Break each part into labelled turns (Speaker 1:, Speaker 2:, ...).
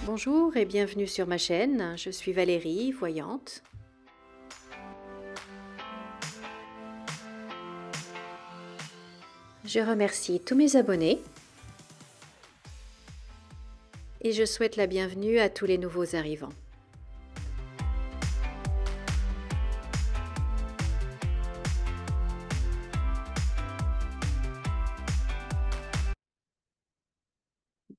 Speaker 1: Bonjour et bienvenue sur ma chaîne, je suis Valérie, voyante. Je remercie tous mes abonnés et je souhaite la bienvenue à tous les nouveaux arrivants.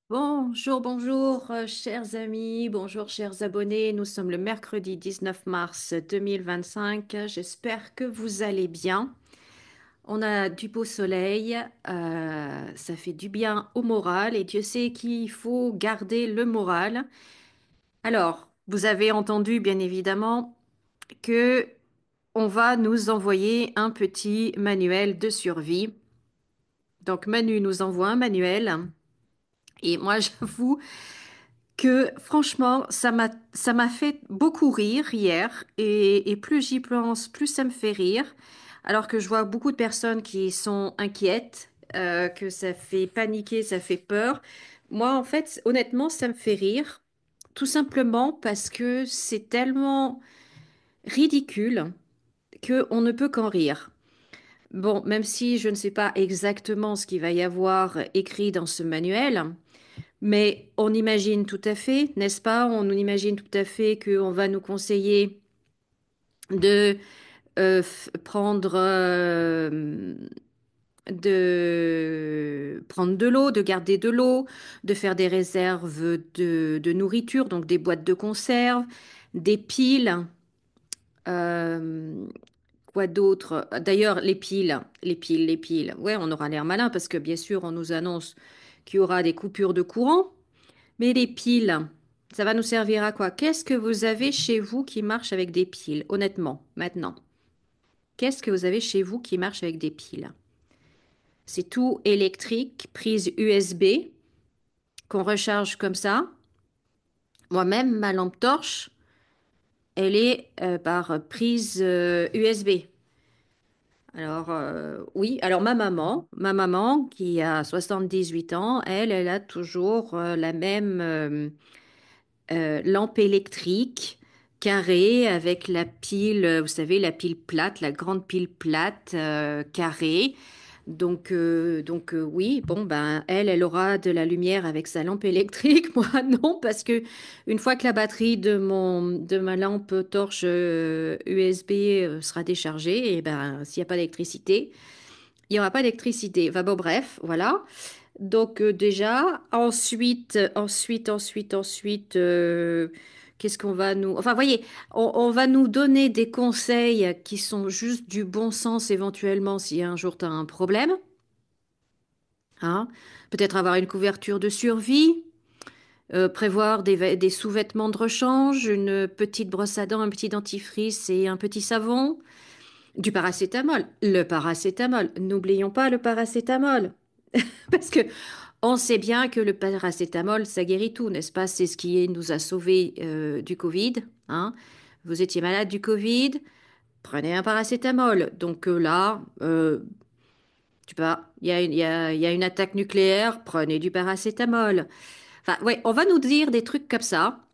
Speaker 1: Bonjour, bonjour, chers amis, bonjour, chers abonnés. Nous sommes le mercredi 19 mars 2025. J'espère que vous allez bien. On a du beau soleil, ça fait du bien au moral et Dieu sait qu'il faut garder le moral. Alors, vous avez entendu bien évidemment que on va nous envoyer un petit manuel de survie. Donc Manu nous envoie un manuel et moi j'avoue que franchement ça m'a fait beaucoup rire hier et plus j'y pense, plus ça me fait rire. Alors que je vois beaucoup de personnes qui sont inquiètes, que ça fait paniquer, ça fait peur. Moi en fait honnêtement ça me fait rire. Tout simplement parce que c'est tellement ridicule qu'on ne peut qu'en rire. Bon, même si je ne sais pas exactement ce qu'il va y avoir écrit dans ce manuel, mais on imagine tout à fait, n'est-ce pas? On imagine tout à fait qu'on va nous conseiller de prendre de l'eau, de garder de l'eau, de faire des réserves de nourriture, donc des boîtes de conserve, des piles. euh, Quoi d'autre? D'ailleurs, les piles. Ouais, on aura l'air malin parce que bien sûr, on nous annonce qu'il y aura des coupures de courant. Mais les piles, ça va nous servir à quoi? Qu'est-ce que vous avez chez vous qui marche avec des piles? Honnêtement, maintenant. Qu'est-ce que vous avez chez vous qui marche avec des piles? C'est tout électrique, prise USB, qu'on recharge comme ça. Moi-même, ma lampe torche, elle est par prise USB. Alors, oui, alors ma maman qui a 78 ans, elle a toujours la même lampe électrique carrée avec la pile, vous savez, la pile plate, la grande pile plate carrée. Donc, oui, bon, ben, elle aura de la lumière avec sa lampe électrique. Moi, non, parce que une fois que la batterie de ma lampe torche USB sera déchargée, et ben, s'il n'y a pas d'électricité, il n'y aura pas d'électricité. Enfin, bon, bref, voilà. Donc, déjà, ensuite, qu'est-ce qu'on va nous... Enfin, voyez, on va nous donner des conseils qui sont juste du bon sens éventuellement si un jour tu as un problème. Hein. Peut-être avoir une couverture de survie, prévoir des sous-vêtements de rechange, une petite brosse à dents, un petit dentifrice et un petit savon, du paracétamol. Le paracétamol, n'oublions pas le paracétamol, parce que on sait bien que le paracétamol, ça guérit tout, n'est-ce pas? C'est ce qui nous a sauvés du Covid. Hein. Vous étiez malade du Covid, prenez un paracétamol. Donc là, tu sais pas, il y a une attaque nucléaire, prenez du paracétamol. Enfin, ouais, on va nous dire des trucs comme ça,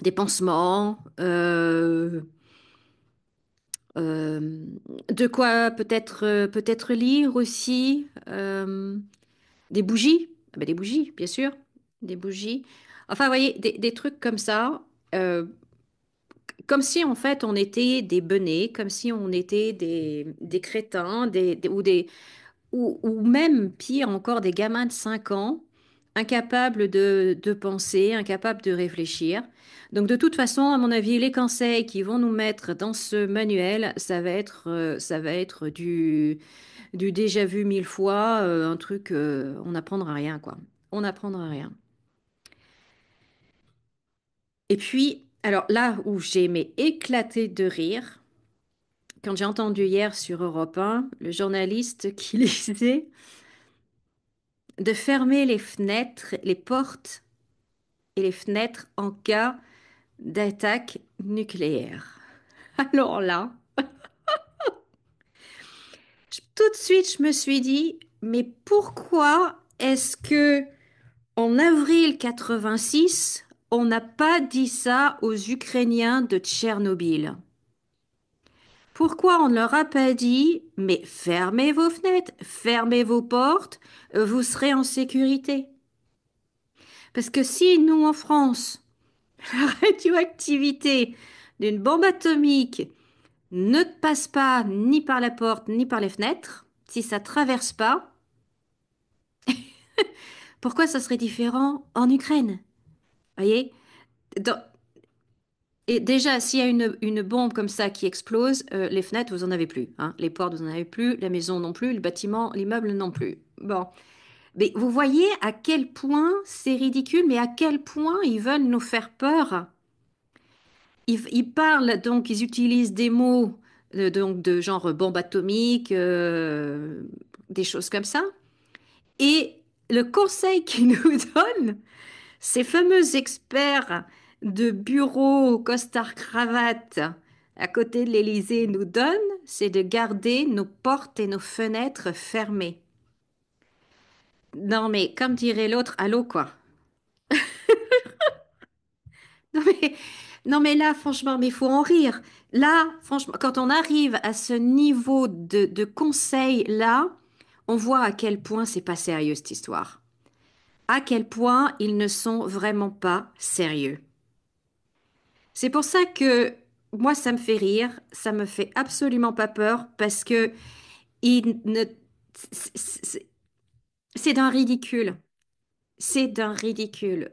Speaker 1: des pansements, euh, de quoi peut-être lire aussi, des bougies, ah ben, des bougies, bien sûr, des bougies. Enfin, vous voyez, des trucs comme ça, euh, comme si en fait on était des benets, comme si on était des crétins, ou même pire encore des gamins de 5 ans, incapables de penser, incapables de réfléchir. Donc de toute façon, à mon avis, les conseils qu'ils vont nous mettre dans ce manuel, ça va être du déjà vu 1000 fois, un truc, on n'apprendra rien, quoi. On n'apprendra rien. Et puis, alors là où j'ai mais éclaté de rire, quand j'ai entendu hier sur Europe 1, le journaliste qui lisait de fermer les fenêtres, les portes et les fenêtres en cas d'attaque nucléaire. Alors là, tout de suite, je me suis dit, mais pourquoi est-ce que En avril 86, on n'a pas dit ça aux Ukrainiens de Tchernobyl. Pourquoi on ne leur a pas dit, mais fermez vos fenêtres, fermez vos portes, vous serez en sécurité? Parce que si nous, en France, la radioactivité d'une bombe atomique ne passe pas ni par la porte ni par les fenêtres, si ça traverse pas, pourquoi ça serait différent en Ukraine? Voyez? Dans- Et déjà, s'il y a une bombe comme ça qui explose, les fenêtres, vous en avez plus, hein. Les portes, vous en avez plus, la maison non plus, le bâtiment, l'immeuble non plus. Bon. Mais vous voyez à quel point c'est ridicule, mais à quel point ils veulent nous faire peur. Ils parlent, donc, ils utilisent des mots donc, de genre bombe atomique, des choses comme ça. Et le conseil qu'ils nous donnent, ces fameux experts de bureau, costard cravate à côté de l'Élysée nous donnent, c'est de garder nos portes et nos fenêtres fermées. Non mais comme dirait l'autre, allô quoi. Non mais, non mais là franchement, mais il faut en rire. Là, franchement, quand on arrive à ce niveau de conseil là, on voit à quel point c'est pas sérieux cette histoire. À quel point ils ne sont vraiment pas sérieux. C'est pour ça que moi, ça me fait rire, ça me fait absolument pas peur parce que il ne... c'est c'est d'un ridicule. C'est d'un ridicule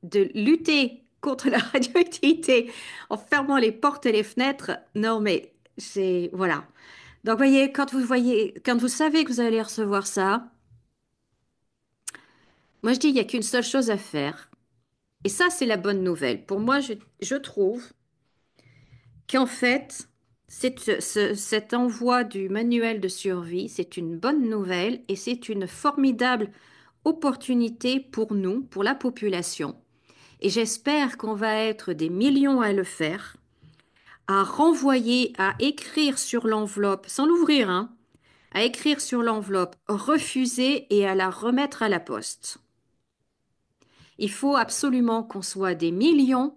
Speaker 1: de lutter contre la radioactivité en fermant les portes et les fenêtres. Non, mais c'est... Voilà. Donc, voyez, quand vous savez que vous allez recevoir ça, moi, je dis, il n'y a qu'une seule chose à faire. Et ça, c'est la bonne nouvelle. Pour moi, je trouve qu'en fait, cet envoi du manuel de survie, c'est une bonne nouvelle et c'est une formidable opportunité pour nous, pour la population. Et j'espère qu'on va être des millions à le faire, à renvoyer, à écrire sur l'enveloppe, sans l'ouvrir, hein, à écrire sur l'enveloppe, refuser et à la remettre à la poste. Il faut absolument qu'on soit des millions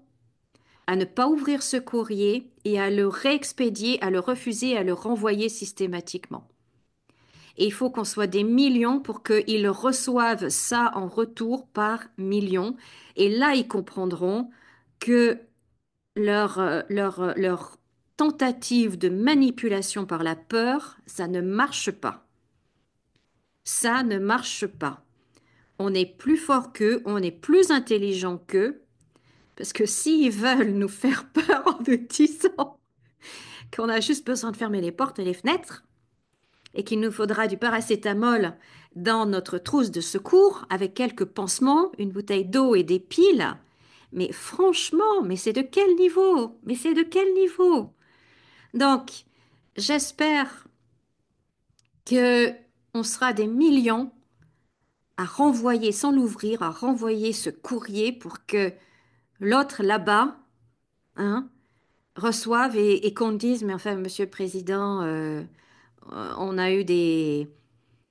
Speaker 1: à ne pas ouvrir ce courrier et à le réexpédier, à le refuser, à le renvoyer systématiquement. Et il faut qu'on soit des millions pour qu'ils reçoivent ça en retour par millions. Et là, ils comprendront que leur tentative de manipulation par la peur, ça ne marche pas. Ça ne marche pas. On est plus fort qu'eux, on est plus intelligent qu'eux, parce que s'ils veulent nous faire peur en nous disant qu'on a juste besoin de fermer les portes et les fenêtres et qu'il nous faudra du paracétamol dans notre trousse de secours avec quelques pansements, une bouteille d'eau et des piles. Mais franchement, mais c'est de quel niveau? Mais c'est de quel niveau? Donc, j'espère que on sera des millions à renvoyer, sans l'ouvrir, à renvoyer ce courrier pour que l'autre là-bas, hein, reçoive et qu'on dise, mais enfin, Monsieur le Président, on a eu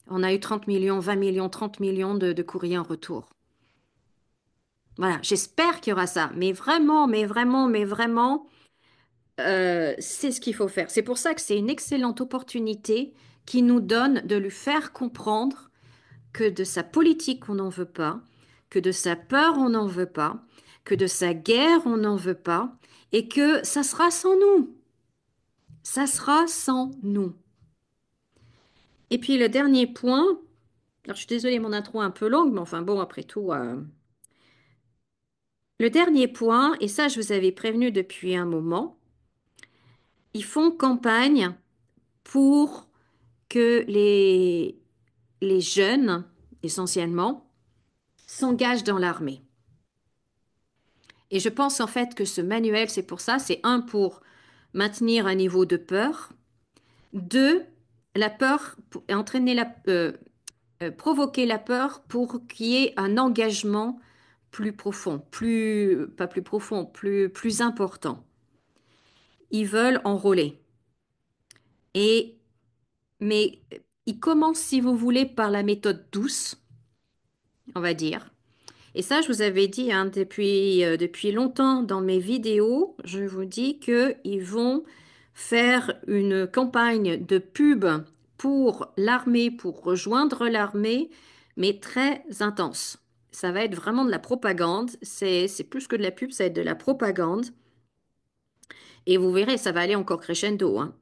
Speaker 1: on a eu 30 millions, 20 millions, 30 millions de courriers en retour. Voilà, j'espère qu'il y aura ça. Mais vraiment, mais vraiment, mais vraiment, c'est ce qu'il faut faire. C'est pour ça que c'est une excellente opportunité qui nous donne de lui faire comprendre que de sa politique, on n'en veut pas, que de sa peur, on n'en veut pas, que de sa guerre, on n'en veut pas, et que ça sera sans nous. Ça sera sans nous. Et puis le dernier point, alors je suis désolée, mon intro est un peu longue, mais enfin bon, après tout, le dernier point, et ça je vous avais prévenu depuis un moment, ils font campagne pour que les jeunes, essentiellement, s'engagent dans l'armée. Et je pense en fait que ce manuel, c'est pour ça, c'est un pour maintenir un niveau de peur, deux, la peur, entraîner provoquer la peur pour qu'il y ait un engagement plus profond, pas plus profond, plus important. Ils veulent enrôler. Et, mais ils commencent, si vous voulez, par la méthode douce, on va dire. Et ça, je vous avais dit hein, depuis longtemps dans mes vidéos, je vous dis qu'ils vont faire une campagne de pub pour l'armée, pour rejoindre l'armée, mais très intense. Ça va être vraiment de la propagande. C'est plus que de la pub, ça va être de la propagande. Et vous verrez, ça va aller encore crescendo, hein.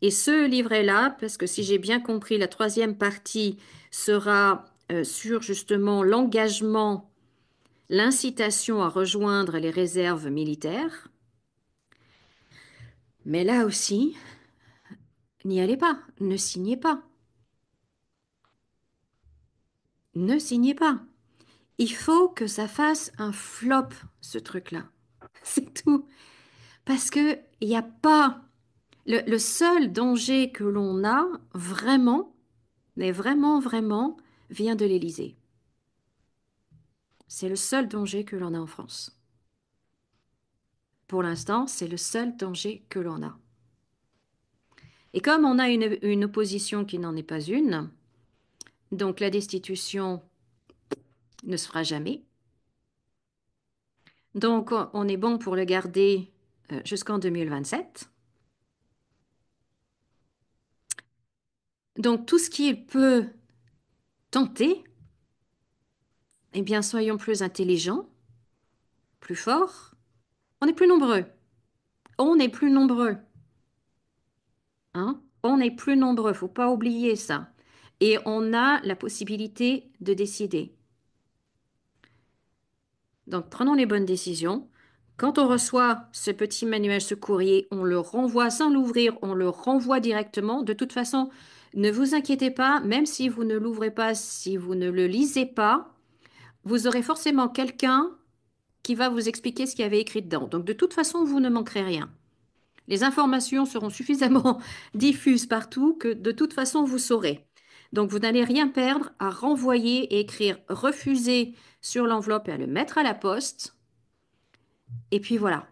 Speaker 1: Et ce livret-là, parce que si j'ai bien compris, la troisième partie sera sur justement l'engagement, l'incitation à rejoindre les réserves militaires. Mais là aussi, n'y allez pas, ne signez pas, ne signez pas. Il faut que ça fasse un flop, ce truc-là. C'est tout. Parce que il n'y a pas... le seul danger que l'on a, vraiment, mais vraiment, vraiment, vient de l'Élysée. C'est le seul danger que l'on a en France. Pour l'instant, c'est le seul danger que l'on a. Et comme on a une opposition qui n'en est pas une, donc la destitution ne se fera jamais. Donc on est bon pour le garder jusqu'en 2027. Donc tout ce qu'il peut tenter, eh bien soyons plus intelligents, plus forts. On est plus nombreux. On est plus nombreux. Hein? On est plus nombreux, faut pas oublier ça. Et on a la possibilité de décider. Donc, prenons les bonnes décisions. Quand on reçoit ce petit manuel, ce courrier, on le renvoie sans l'ouvrir, on le renvoie directement. De toute façon, ne vous inquiétez pas, même si vous ne l'ouvrez pas, si vous ne le lisez pas, vous aurez forcément quelqu'un qui va vous expliquer ce qu'il y avait écrit dedans. Donc, de toute façon, vous ne manquerez rien. Les informations seront suffisamment diffuses partout que de toute façon, vous saurez. Donc, vous n'allez rien perdre à renvoyer et écrire refuser sur l'enveloppe et à le mettre à la poste. Et puis voilà,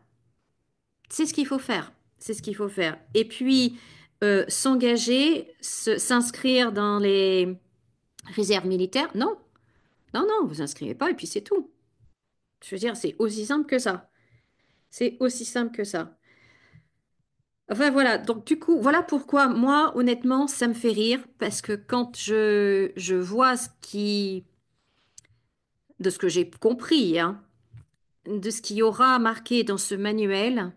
Speaker 1: c'est ce qu'il faut faire. C'est ce qu'il faut faire. Et puis, s'engager, s'inscrire dans les réserves militaires, non, non, non, vous inscrivez pas et puis c'est tout. Je veux dire, c'est aussi simple que ça. C'est aussi simple que ça. Enfin voilà, donc du coup, voilà pourquoi moi, honnêtement, ça me fait rire parce que quand je vois de ce que j'ai compris, hein, de ce qu'il y aura marqué dans ce manuel,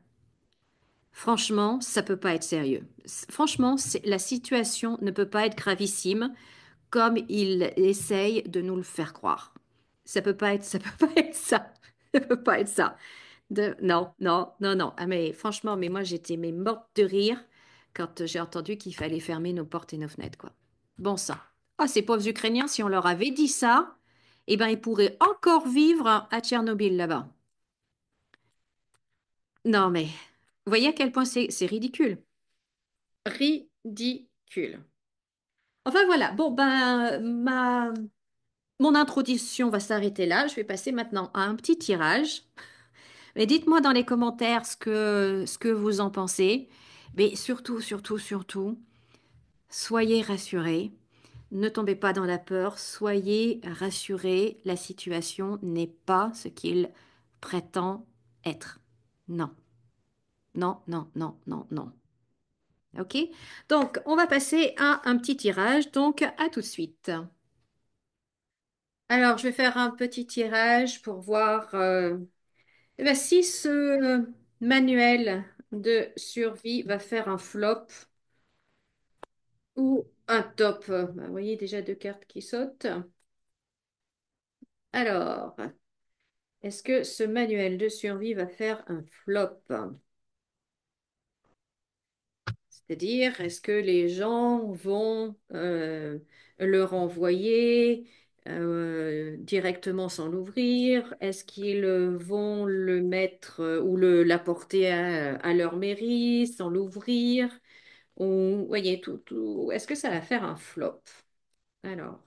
Speaker 1: franchement, ça peut pas être sérieux. Franchement, la situation ne peut pas être gravissime comme il essaye de nous le faire croire. Ça peut pas être ça. Ça peut pas être ça. Non, non, non, non. Ah, mais franchement, mais moi, j'étais mais morte de rire quand j'ai entendu qu'il fallait fermer nos portes et nos fenêtres, quoi. Bon sang. Ah, ces pauvres Ukrainiens, si on leur avait dit ça, eh ben, ils pourraient encore vivre à Tchernobyl là-bas. Non, mais vous voyez à quel point c'est ridicule. Ridicule. Enfin voilà, bon ben mon introduction va s'arrêter là. Je vais passer maintenant à un petit tirage. Mais dites-moi dans les commentaires ce que vous en pensez. Mais surtout, surtout, surtout, soyez rassurés. Ne tombez pas dans la peur. Soyez rassurés. La situation n'est pas ce qu'il prétend être. Non, non, non, non, non, non. OK? Donc, on va passer à un petit tirage. Donc, à tout de suite. Alors, je vais faire un petit tirage pour voir eh ben, si ce manuel de survie va faire un flop ou un top. Vous voyez déjà deux cartes qui sautent. Alors, est-ce que ce manuel de survie va faire un flop? C'est-à-dire, est-ce que les gens vont le renvoyer directement sans l'ouvrir? Est-ce qu'ils vont le mettre ou l'apporter à leur mairie sans l'ouvrir? Ou, vous voyez, est-ce que ça va faire un flop? Alors,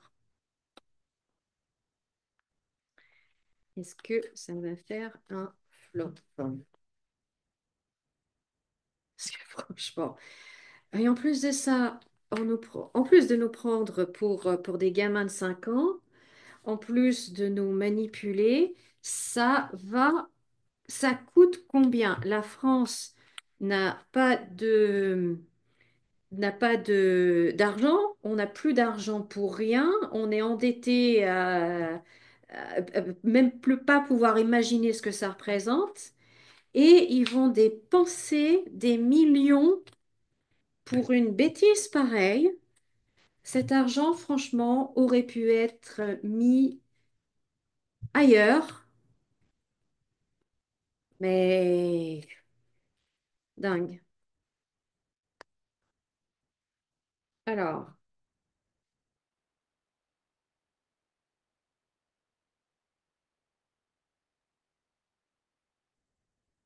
Speaker 1: est-ce que ça va faire un flop? Parce que franchement, et en plus de ça, en plus de nous prendre pour des gamins de 5 ans, en plus de nous manipuler, ça coûte combien? La France n'a pas d'argent, on n'a plus d'argent pour rien, on est endetté à même plus pas pouvoir imaginer ce que ça représente, et ils vont dépenser des millions pour une bêtise pareille. Cet argent, franchement, aurait pu être mis ailleurs, mais dingue. Alors,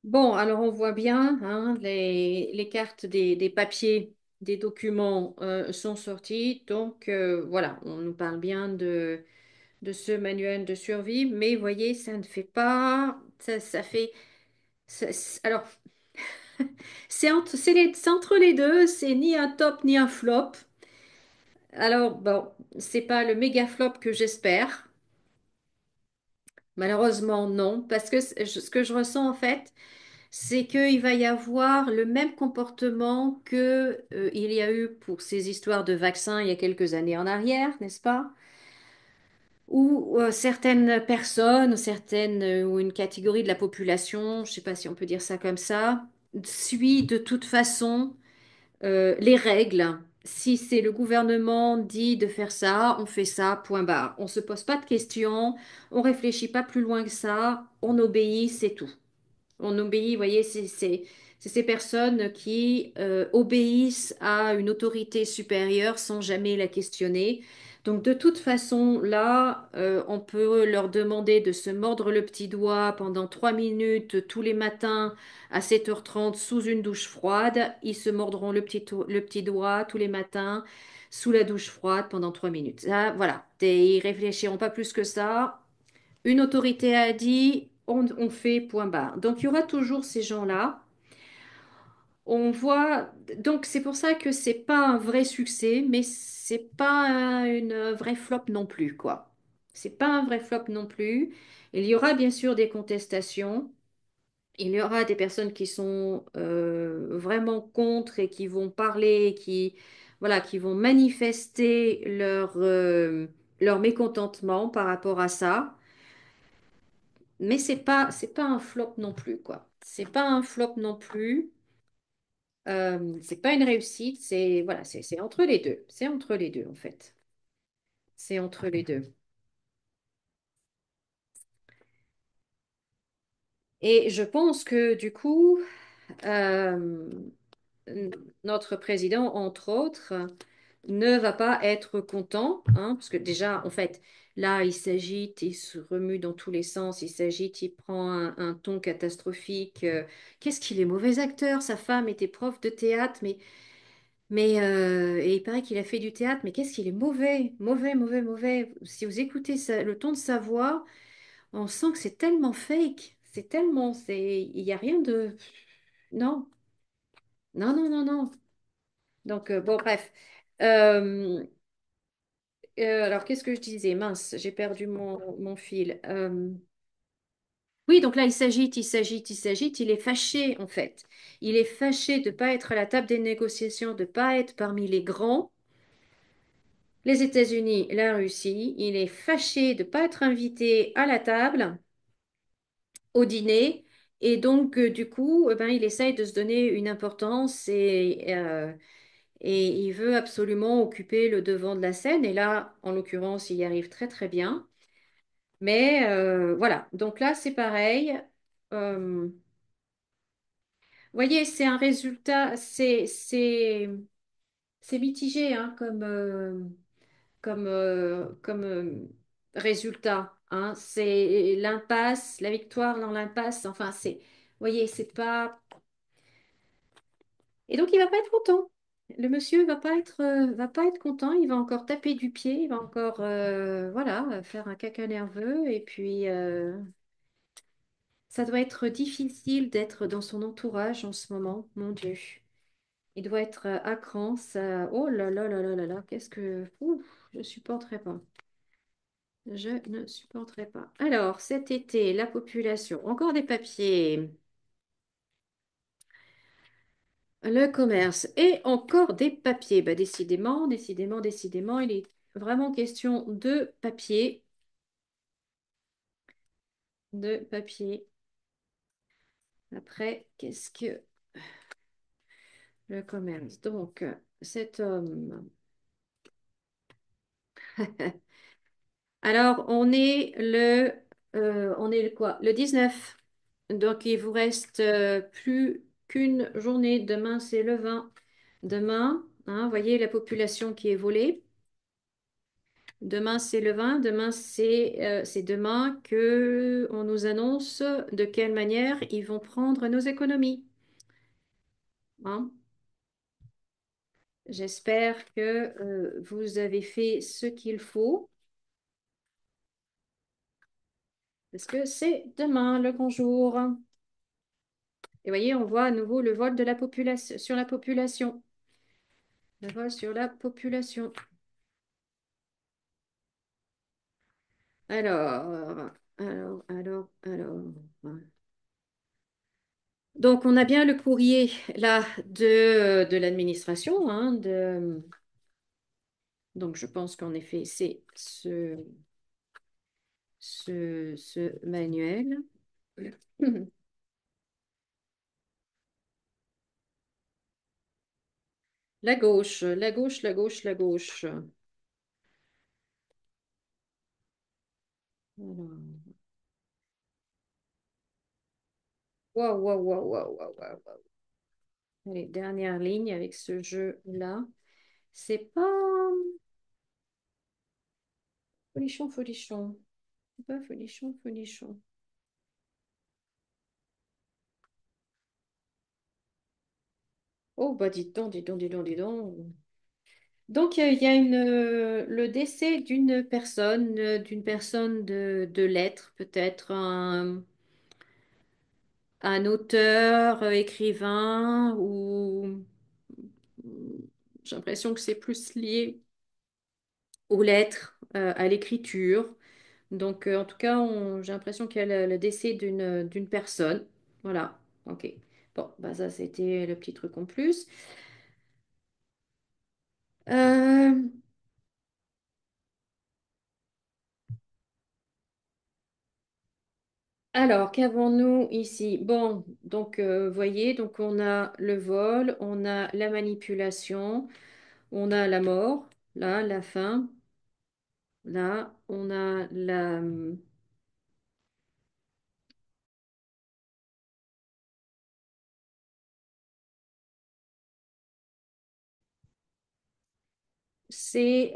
Speaker 1: bon, alors on voit bien, hein, les cartes des papiers, des documents sont sortis. Donc voilà, on nous parle bien de ce manuel de survie, mais voyez, ça ne fait pas, ça fait, alors c'est entre les deux, c'est ni un top ni un flop. Alors bon, c'est pas le méga flop que j'espère. Malheureusement, non, parce que ce que je ressens en fait, c'est qu'il va y avoir le même comportement que il y a eu pour ces histoires de vaccins il y a quelques années en arrière, n'est-ce pas? Où certaines personnes, ou une catégorie de la population, je ne sais pas si on peut dire ça comme ça, suit de toute façon les règles. Si c'est le gouvernement dit de faire ça, on fait ça, point barre. On ne se pose pas de questions, on réfléchit pas plus loin que ça, on obéit, c'est tout. On obéit, vous voyez, c'est ces personnes qui obéissent à une autorité supérieure sans jamais la questionner. Donc de toute façon, là, on peut leur demander de se mordre le petit doigt pendant 3 minutes tous les matins à 7h30 sous une douche froide. Ils se mordront le petit doigt tous les matins sous la douche froide pendant 3 minutes. Ça, voilà, ils réfléchiront pas plus que ça. Une autorité a dit, on fait point barre. Donc il y aura toujours ces gens-là. On voit, donc c'est pour ça que c'est pas un vrai succès, mais c'est pas une vraie flop non plus, quoi. C'est pas un vrai flop non plus. Il y aura bien sûr des contestations. Il y aura des personnes qui sont vraiment contre et qui vont parler, voilà, qui vont manifester leur mécontentement par rapport à ça. Mais c'est pas un flop non plus, quoi. C'est pas un flop non plus. C'est pas une réussite. C'est voilà, c'est entre les deux. C'est entre les deux, en fait. C'est entre les deux. Et je pense que du coup, euh, n- notre président, entre autres, ne va pas être content, hein, parce que déjà, en fait, là, il s'agite, il se remue dans tous les sens, il s'agite, il prend un ton catastrophique. Qu'est-ce qu'il est mauvais acteur? Sa femme était prof de théâtre, et il paraît qu'il a fait du théâtre, mais qu'est-ce qu'il est mauvais, mauvais, mauvais, mauvais. Si vous écoutez le ton de sa voix, on sent que c'est tellement fake, il n'y a rien de, non, non, non, non, non. Donc bon, bref. Euh, alors, qu'est-ce que je disais? Mince, j'ai perdu mon fil. Oui, donc là, il s'agite, il s'agite, il s'agite. Il est fâché, en fait. Il est fâché de ne pas être à la table des négociations, de ne pas être parmi les grands. Les États-Unis, la Russie. Il est fâché de ne pas être invité à la table, au dîner. Et donc, du coup, ben, il essaye de se donner une importance et il veut absolument occuper le devant de la scène. Et là, en l'occurrence, il y arrive très, très bien. Mais voilà, donc là, c'est pareil. Vous voyez, c'est un résultat, c'est mitigé hein, comme résultat. Hein. C'est l'impasse, la victoire dans l'impasse. Enfin, vous voyez, c'est pas. Et donc, il va pas être content. Le monsieur va pas être content. Il va encore taper du pied. Il va encore, voilà, faire un caca nerveux. Et puis, ça doit être difficile d'être dans son entourage en ce moment, mon Dieu. Il doit être à cran, ça. Oh là là là là là là, qu'est-ce que. Ouf, je supporterais pas. Je ne supporterai pas. Alors, cet été, la population, encore des papiers, le commerce et encore des papiers. Bah, décidément, décidément, décidément, il est vraiment question de papier, de papier. Après, qu'est-ce que le commerce? Donc, cet homme. Alors, on est le quoi? Le 19. Donc, il vous reste plus qu'une journée. Demain, c'est le 20. Demain, hein, vous voyez la population qui est volée. Demain, c'est le 20. Demain, c'est demain que on nous annonce de quelle manière ils vont prendre nos économies. Hein. J'espère que vous avez fait ce qu'il faut parce que c'est demain le grand jour. Et voyez, on voit à nouveau le vol de la population sur la population. Le vol sur la population. Alors, alors. Donc, on a bien le courrier là de l'administration. Hein, donc, je pense qu'en effet, c'est ce manuel. La gauche, la gauche, la gauche, la gauche. Alors, waouh, waouh, waouh, waouh, waouh, waouh, waouh. Allez, dernière ligne avec ce jeu-là. C'est pas folichon, folichon. C'est pas folichon, folichon. Oh, bah dis donc, dis donc, dis donc, dis donc. Donc, il y a le décès d'une personne de lettres, peut-être un auteur, écrivain, ou j'ai l'impression que c'est plus lié aux lettres, à l'écriture. Donc, en tout cas, j'ai l'impression qu'il y a le décès d'une personne. Voilà, ok. Bon, bah ça, c'était le petit truc en plus. Euh, alors, qu'avons-nous ici? Bon, donc, voyez, donc on a le vol, on a la manipulation, on a la mort, là, la fin, là, on a la... C'est...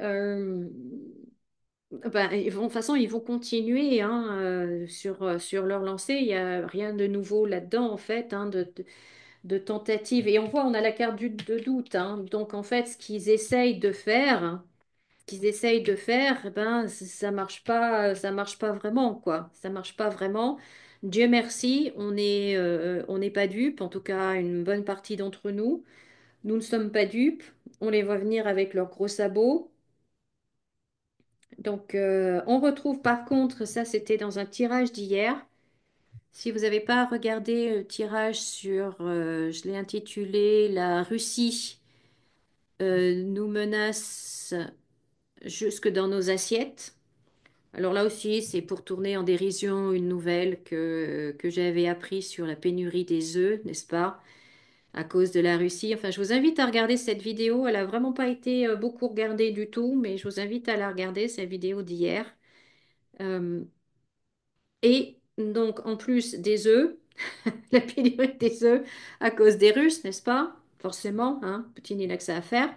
Speaker 1: ben, de toute façon, ils vont continuer hein, sur leur lancée. Il n'y a rien de nouveau là-dedans, en fait, hein, de tentative. Et on voit, on a la carte de doute. Hein. Donc, en fait, ce qu'ils essayent de faire, eh ben, ça marche pas vraiment, quoi. Ça marche pas vraiment. Dieu merci, on n'est pas dupes, en tout cas, une bonne partie d'entre nous. Nous ne sommes pas dupes. On les voit venir avec leurs gros sabots. Donc, on retrouve par contre, ça c'était dans un tirage d'hier. Si vous n'avez pas regardé le tirage je l'ai intitulé La Russie nous menace jusque dans nos assiettes. Alors là aussi, c'est pour tourner en dérision une nouvelle que j'avais appris sur la pénurie des œufs, n'est-ce pas? À cause de la Russie. Enfin, je vous invite à regarder cette vidéo. Elle n'a vraiment pas été beaucoup regardée du tout, mais je vous invite à la regarder, cette vidéo d'hier. Euh, Et donc, en plus des œufs, la pénurie des œufs à cause des Russes, n'est-ce pas? Forcément, hein, Poutine, il a que ça à faire.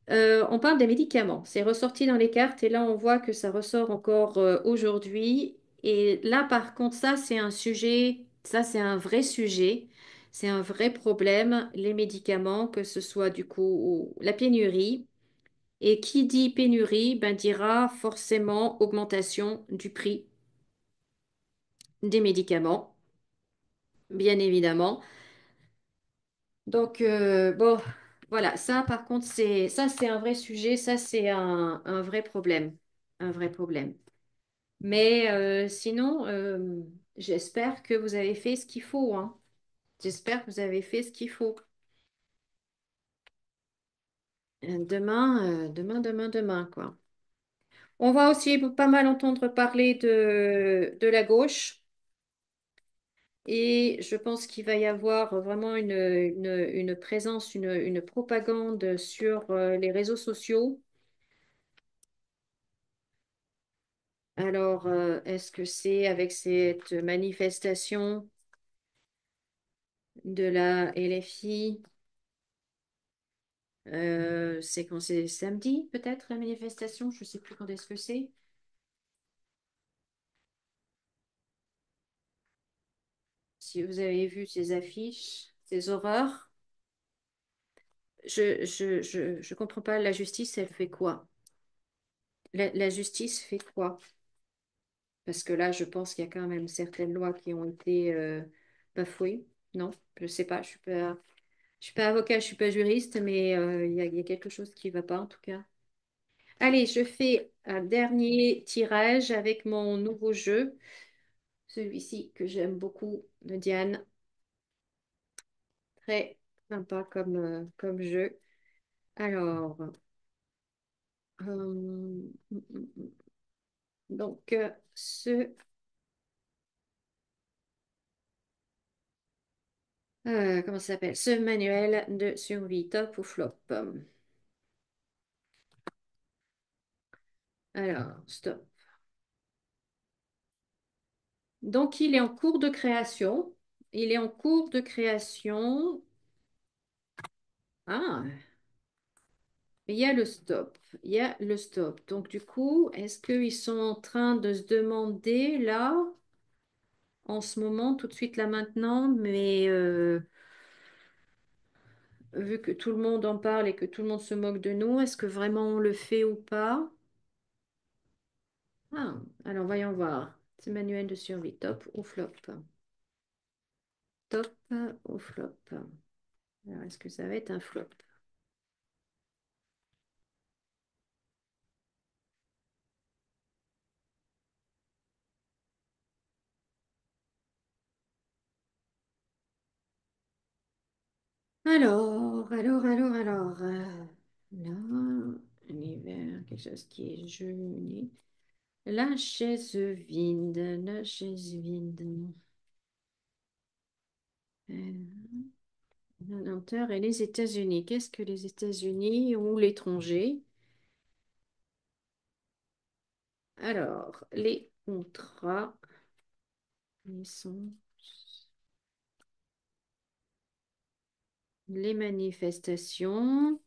Speaker 1: On parle des médicaments. C'est ressorti dans les cartes et là, on voit que ça ressort encore aujourd'hui. Et là, par contre, ça, c'est un vrai sujet. C'est un vrai problème, les médicaments, que ce soit du coup la pénurie. Et qui dit pénurie, ben, dira forcément augmentation du prix des médicaments. Bien évidemment. Donc, bon, voilà, ça par contre, c'est un vrai sujet, ça c'est un vrai problème. Un vrai problème. Mais sinon, j'espère que vous avez fait ce qu'il faut, hein. J'espère que vous avez fait ce qu'il faut. Demain, quoi. On va aussi pas mal entendre parler de la gauche et je pense qu'il va y avoir vraiment une présence, une propagande sur les réseaux sociaux. Alors, est-ce que c'est avec cette manifestation de la LFI? C'est quand c'est samedi, peut-être, la manifestation? Je ne sais plus quand est-ce que c'est. Si vous avez vu ces affiches, ces horreurs, je comprends pas. La justice, elle fait quoi? La justice fait quoi? Parce que là, je pense qu'il y a quand même certaines lois qui ont été bafouées. Non, je sais pas. Je suis pas avocat, je suis pas juriste, mais il y a quelque chose qui va pas en tout cas. Allez, je fais un dernier tirage avec mon nouveau jeu, celui-ci que j'aime beaucoup de Diane. Très sympa comme jeu. Alors, donc, comment ça s'appelle? Ce manuel de survie, top ou flop? Alors, stop. Donc, il est en cours de création. Il est en cours de création. Ah, il y a le stop. Il y a le stop. Donc, du coup, est-ce qu'ils sont en train de se demander là, en ce moment, tout de suite là maintenant, mais vu que tout le monde en parle et que tout le monde se moque de nous, est-ce que vraiment on le fait ou pas? Ah, alors voyons voir. C'est manuel de survie, top ou flop? Top ou flop? Alors, est-ce que ça va être un flop? Là, un hiver, quelque chose qui est joli. La chaise vide, la chaise vide. La lenteur et les États-Unis. Qu'est-ce que les États-Unis ou l'étranger? Alors, les contrats, ils sont les manifestations.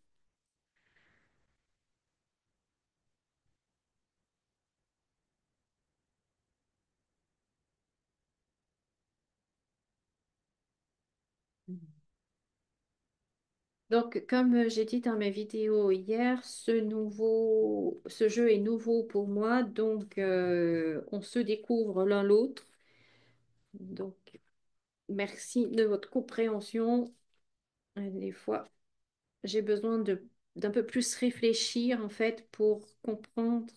Speaker 1: Donc, comme j'ai dit dans mes vidéos hier, ce jeu est nouveau pour moi, donc on se découvre l'un l'autre. Donc, merci de votre compréhension. Des fois, j'ai besoin d'un peu plus réfléchir en fait pour comprendre.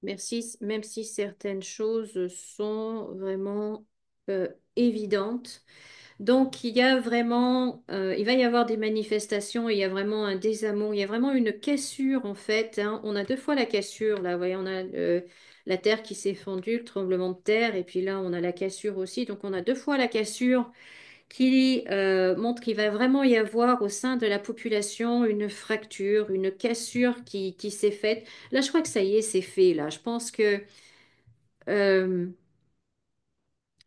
Speaker 1: Merci, même si certaines choses sont vraiment évidentes. Donc, il va y avoir des manifestations, il y a vraiment un désamour, il y a vraiment une cassure en fait, hein. On a deux fois la cassure, là, vous voyez, on a la terre qui s'est fendue, le tremblement de terre, et puis là, on a la cassure aussi. Donc, on a deux fois la cassure qui montre qu'il va vraiment y avoir au sein de la population une fracture, une cassure qui s'est faite. Là, je crois que ça y est, c'est fait, là. Euh,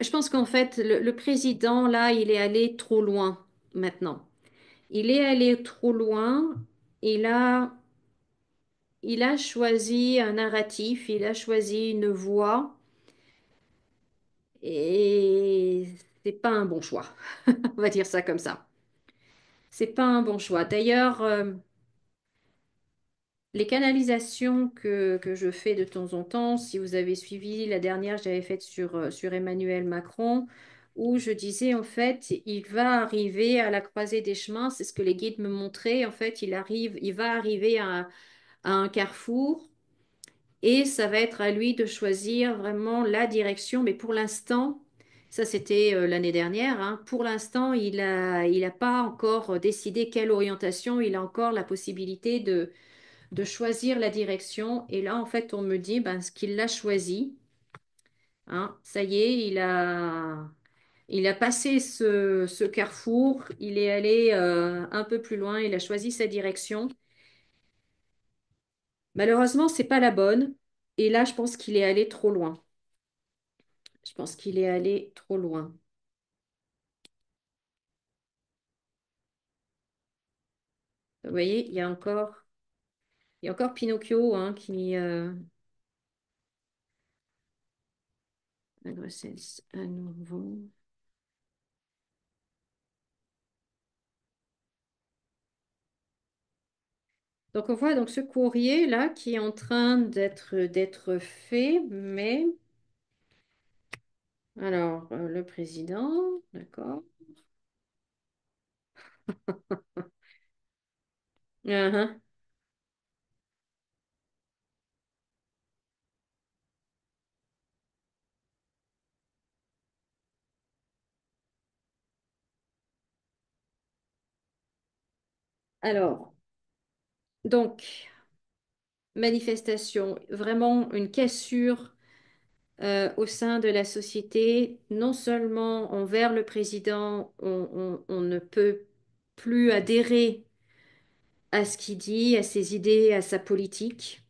Speaker 1: je pense qu'en fait, le président, là, il est allé trop loin maintenant. Il est allé trop loin. Il a, il a choisi un narratif, il a choisi une voie et c'est pas un bon choix. On va dire ça comme ça. C'est pas un bon choix. D'ailleurs, les canalisations que je fais de temps en temps, si vous avez suivi la dernière, j'avais faite sur Emmanuel Macron, où je disais en fait, il va arriver à la croisée des chemins, c'est ce que les guides me montraient. En fait, il va arriver à un carrefour et ça va être à lui de choisir vraiment la direction. Mais pour l'instant, ça c'était l'année dernière, hein, pour l'instant, il a pas encore décidé quelle orientation. Il a encore la possibilité de choisir la direction. Et là, en fait, on me dit ben, ce qu'il l'a choisi. Hein, ça y est, il a passé ce carrefour, il est allé un peu plus loin, il a choisi sa direction. Malheureusement, c'est pas la bonne. Et là, je pense qu'il est allé trop loin. Je pense qu'il est allé trop loin. Vous voyez, il y a encore Pinocchio hein, la grossesse à nouveau. Donc on voit donc ce courrier là qui est en train d'être fait, mais alors le président, d'accord. Uhum. Alors, donc, manifestation, vraiment une cassure au sein de la société, non seulement envers le président, on ne peut plus adhérer à ce qu'il dit, à ses idées, à sa politique,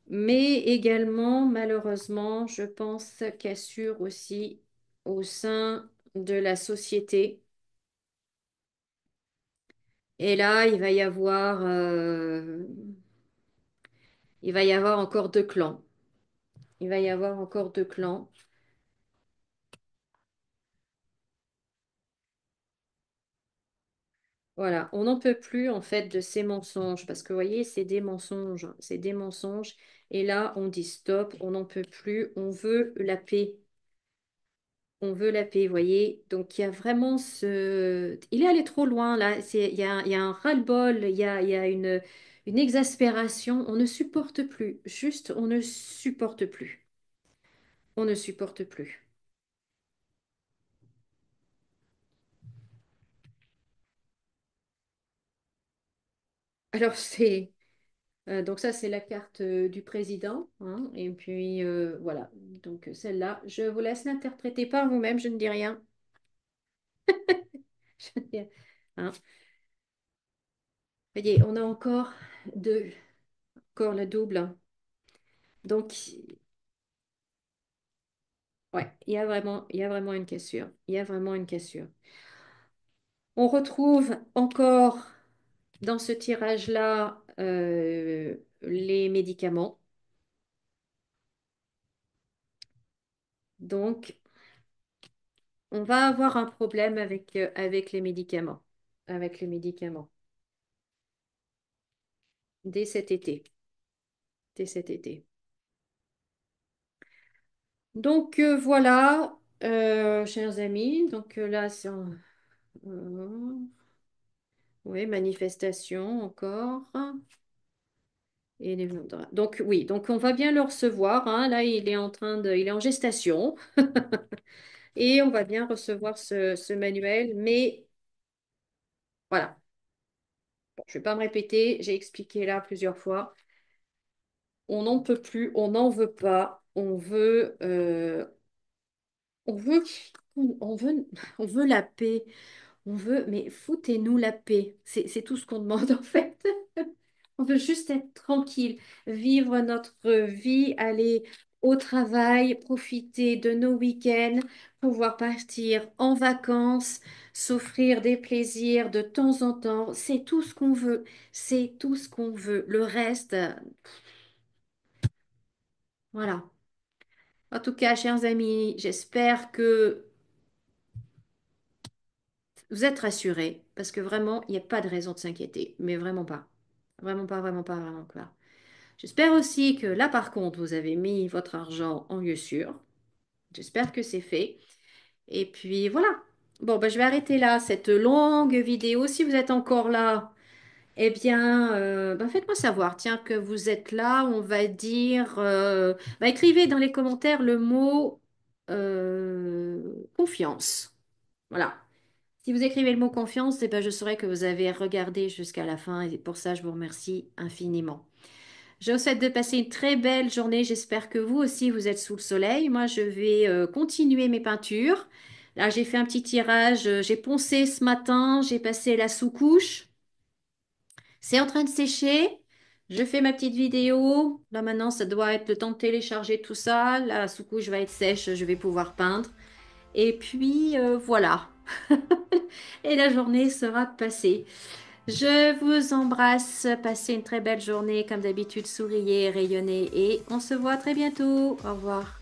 Speaker 1: mais également, malheureusement, je pense, cassure aussi au sein de la société. Et là, il va y avoir encore deux clans. Il va y avoir encore deux clans. Voilà, on n'en peut plus en fait de ces mensonges parce que vous voyez, c'est des mensonges, hein, c'est des mensonges. Et là, on dit stop, on n'en peut plus, on veut la paix, on veut la paix, vous voyez. Donc il y a vraiment ce... Il est allé trop loin là, il y a un ras-le-bol, il y a une exaspération, on ne supporte plus, juste on ne supporte plus, on ne supporte plus. Alors c'est... donc ça, c'est la carte du président, hein. Et puis voilà, donc celle-là, je vous laisse l'interpréter par vous-même, je ne dis rien. Je ne dis rien. Hein. Voyez, on a encore deux, encore le double, hein. Donc, ouais, il y a vraiment une cassure. Il y a vraiment une cassure. On retrouve encore dans ce tirage-là les médicaments. Donc, on va avoir un problème avec les médicaments. Avec les médicaments. Dès cet été. Dès cet été. Donc voilà, chers amis. Donc là, euh, oui, manifestation encore. Et donc oui, donc on va bien le recevoir, hein. Là, il est en gestation et on va bien recevoir ce manuel. Mais voilà, bon, je ne vais pas me répéter. J'ai expliqué là plusieurs fois. On n'en peut plus, on n'en veut pas. On veut, on veut, on veut la paix. On veut, mais foutez-nous la paix. C'est tout ce qu'on demande en fait. On veut juste être tranquille, vivre notre vie, aller au travail, profiter de nos week-ends, pouvoir partir en vacances, s'offrir des plaisirs de temps en temps. C'est tout ce qu'on veut. C'est tout ce qu'on veut. Le reste, voilà. En tout cas, chers amis, j'espère que vous êtes rassurés parce que vraiment, il n'y a pas de raison de s'inquiéter, mais vraiment pas. Vraiment pas, vraiment pas, vraiment pas. J'espère aussi que là, par contre, vous avez mis votre argent en lieu sûr. J'espère que c'est fait. Et puis voilà. Bon, ben, je vais arrêter là cette longue vidéo. Si vous êtes encore là, eh bien, ben, faites-moi savoir, tiens, que vous êtes là. On va dire, ben, écrivez dans les commentaires le mot confiance. Voilà. Si vous écrivez le mot confiance, eh ben, je saurai que vous avez regardé jusqu'à la fin et pour ça, je vous remercie infiniment. Je vous souhaite de passer une très belle journée. J'espère que vous aussi, vous êtes sous le soleil. Moi, je vais continuer mes peintures. Là, j'ai fait un petit tirage. J'ai poncé ce matin. J'ai passé la sous-couche. C'est en train de sécher. Je fais ma petite vidéo. Là, maintenant, ça doit être le temps de télécharger tout ça. La sous-couche va être sèche. Je vais pouvoir peindre. Et puis, voilà. Et la journée sera passée. Je vous embrasse. Passez une très belle journée. Comme d'habitude, souriez, rayonnez et on se voit très bientôt. Au revoir.